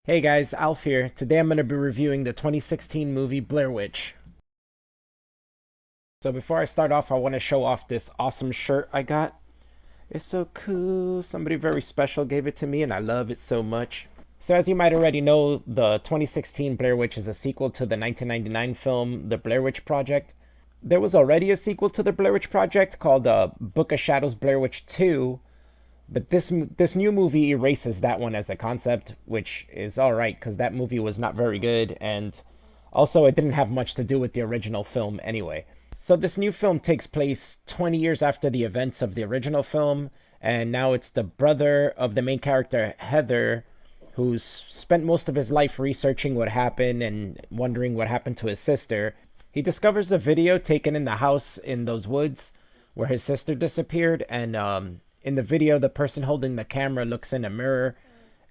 Hey guys, Alf here. Today I'm going to be reviewing the 2016 movie Blair Witch. So before I start off, I want to show off this awesome shirt I got. It's so cool. Somebody very special gave it to me and I love it so much. So as you might already know, the 2016 Blair Witch is a sequel to the 1999 film The Blair Witch Project. There was already a sequel to the Blair Witch Project called Book of Shadows Blair Witch 2, but this new movie erases that one as a concept, which is all right because that movie was not very good, and also it didn't have much to do with the original film anyway. So this new film takes place 20 years after the events of the original film, and now it's the brother of the main character, Heather, who's spent most of his life researching what happened and wondering what happened to his sister. He discovers a video taken in the house in those woods where his sister disappeared, and in the video, the person holding the camera looks in a mirror,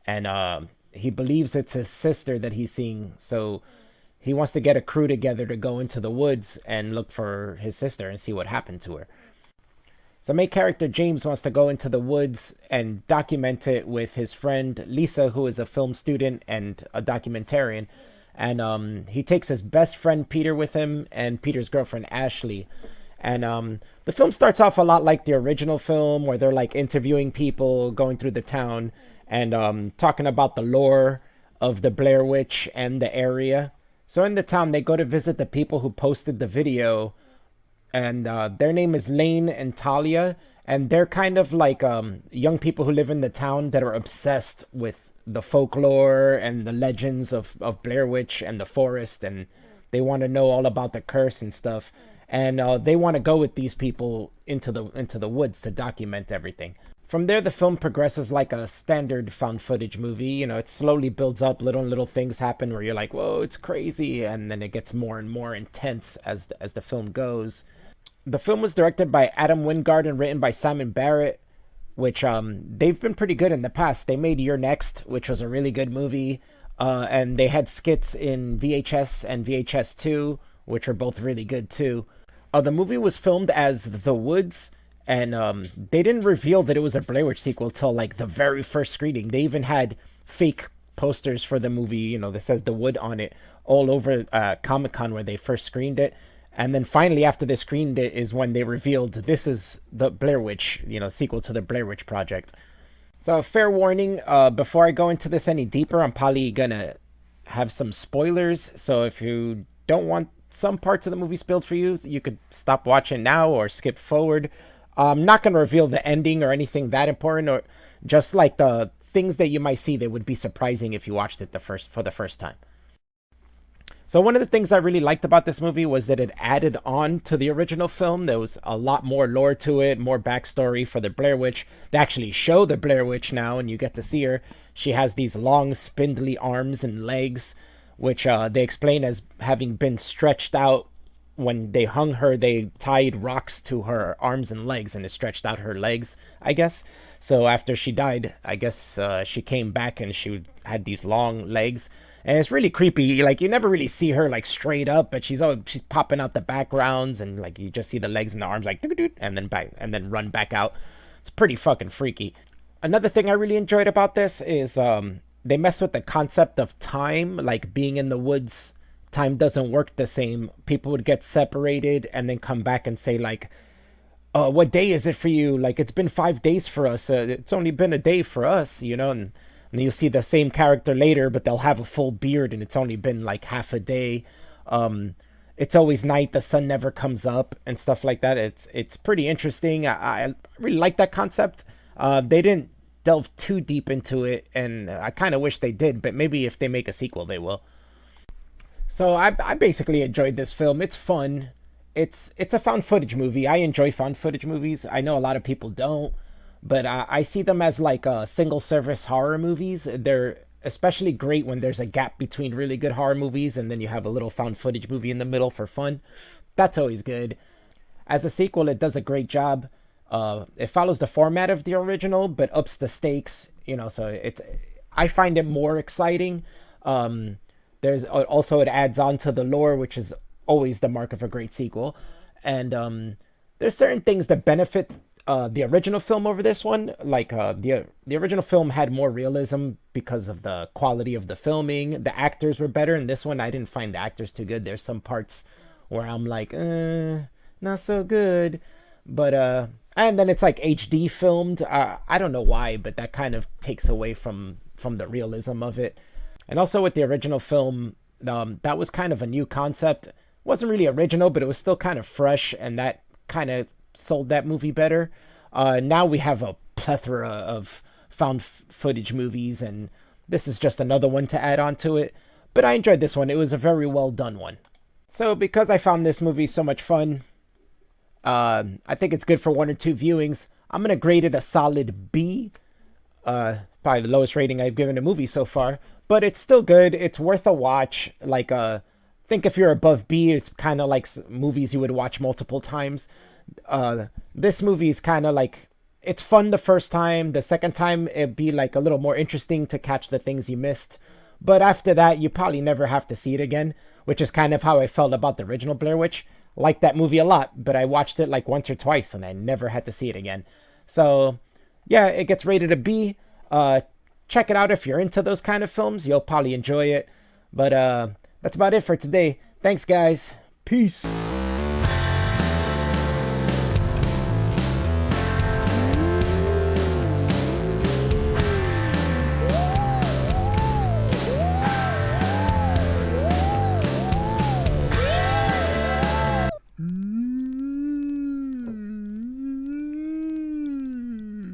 and he believes it's his sister that he's seeing. So he wants to get a crew together to go into the woods and look for his sister and see what happened to her. So main character James wants to go into the woods and document it with his friend Lisa, who is a film student and a documentarian. And he takes his best friend Peter with him and Peter's girlfriend Ashley. And the film starts off a lot like the original film, where they're like interviewing people, going through the town, and talking about the lore of the Blair Witch and the area. So in the town, they go to visit the people who posted the video, and their name is Lane and Talia, and they're kind of like young people who live in the town that are obsessed with the folklore and the legends of Blair Witch and the forest, and they want to know all about the curse and stuff, and they want to go with these people into the woods to document everything. From there, the film progresses like a standard found footage movie. You know, it slowly builds up. Little things happen where you're like, "Whoa, it's crazy," and then it gets more and more intense as the film goes. The film was directed by Adam Wingard and written by Simon Barrett, which they've been pretty good in the past. They made You're Next, which was a really good movie, and they had skits in VHS and VHS 2, which are both really good too. The movie was filmed as The Woods, and they didn't reveal that it was a Blair Witch sequel till like the very first screening. They even had fake posters for the movie, you know, that says The Wood on it, all over Comic Con where they first screened it. And then finally, after they screened it, is when they revealed this is the Blair Witch, you know, sequel to the Blair Witch Project. So, fair warning, before I go into this any deeper, I'm probably gonna have some spoilers. So, if you don't want some parts of the movie spilled for you, you could stop watching now or skip forward. I'm not gonna reveal the ending or anything that important, or just like the things that you might see that would be surprising if you watched it for the first time. So one of the things I really liked about this movie was that it added on to the original film. There was a lot more lore to it, more backstory for the Blair Witch. They actually show the Blair Witch now, and you get to see her. She has these long, spindly arms and legs, which they explain as having been stretched out. When they hung her, they tied rocks to her arms and legs, and it stretched out her legs, I guess. So after she died, I guess she came back and she had these long legs, and it's really creepy. Like you never really see her like straight up, but she's popping out the backgrounds, and like you just see the legs and the arms like and then back and then run back out. It's pretty fucking freaky. Another thing I really enjoyed about this is they mess with the concept of time, like being in the woods. Time doesn't work the same. People would get separated and then come back and say like, what day is it for you? Like it's been 5 days for us. It's only been a day for us, you know. And you'll see the same character later, but they'll have a full beard and it's only been like half a day. It's always night. The sun never comes up and stuff like that. It's pretty interesting. I really like that concept. They didn't delve too deep into it, and I kind of wish they did. But maybe if they make a sequel, they will. So I basically enjoyed this film. It's fun. It's a found footage movie. I enjoy found footage movies. I know a lot of people don't, but I see them as like single service horror movies. They're especially great when there's a gap between really good horror movies and then you have a little found footage movie in the middle for fun. That's always good. As a sequel, it does a great job. It follows the format of the original, but ups the stakes. You know, so it's I find it more exciting. There's also it adds on to the lore, which is always the mark of a great sequel, and there's certain things that benefit the original film over this one. Like the original film had more realism because of the quality of the filming. The actors were better. In this one, I didn't find the actors too good. There's some parts where I'm like, not so good. But and then it's like HD filmed. I don't know why, but that kind of takes away from the realism of it. And also with the original film, that was kind of a new concept. It wasn't really original, but it was still kind of fresh, and that kind of sold that movie better. Now we have a plethora of found footage movies, and this is just another one to add on to it. But I enjoyed this one. It was a very well done one. So because I found this movie so much fun, I think it's good for one or two viewings. I'm gonna grade it a solid B. Probably the lowest rating I've given a movie so far, but it's still good. It's worth a watch. Like, think if you're above B, it's kind of like movies you would watch multiple times. This movie is kind of like, it's fun the first time. The second time, it'd be like a little more interesting to catch the things you missed. But after that, you probably never have to see it again, which is kind of how I felt about the original Blair Witch. Liked that movie a lot, but I watched it like once or twice and I never had to see it again. So, yeah, it gets rated a B. Check it out if you're into those kind of films. You'll probably enjoy it. But that's about it for today. Thanks, guys. Peace.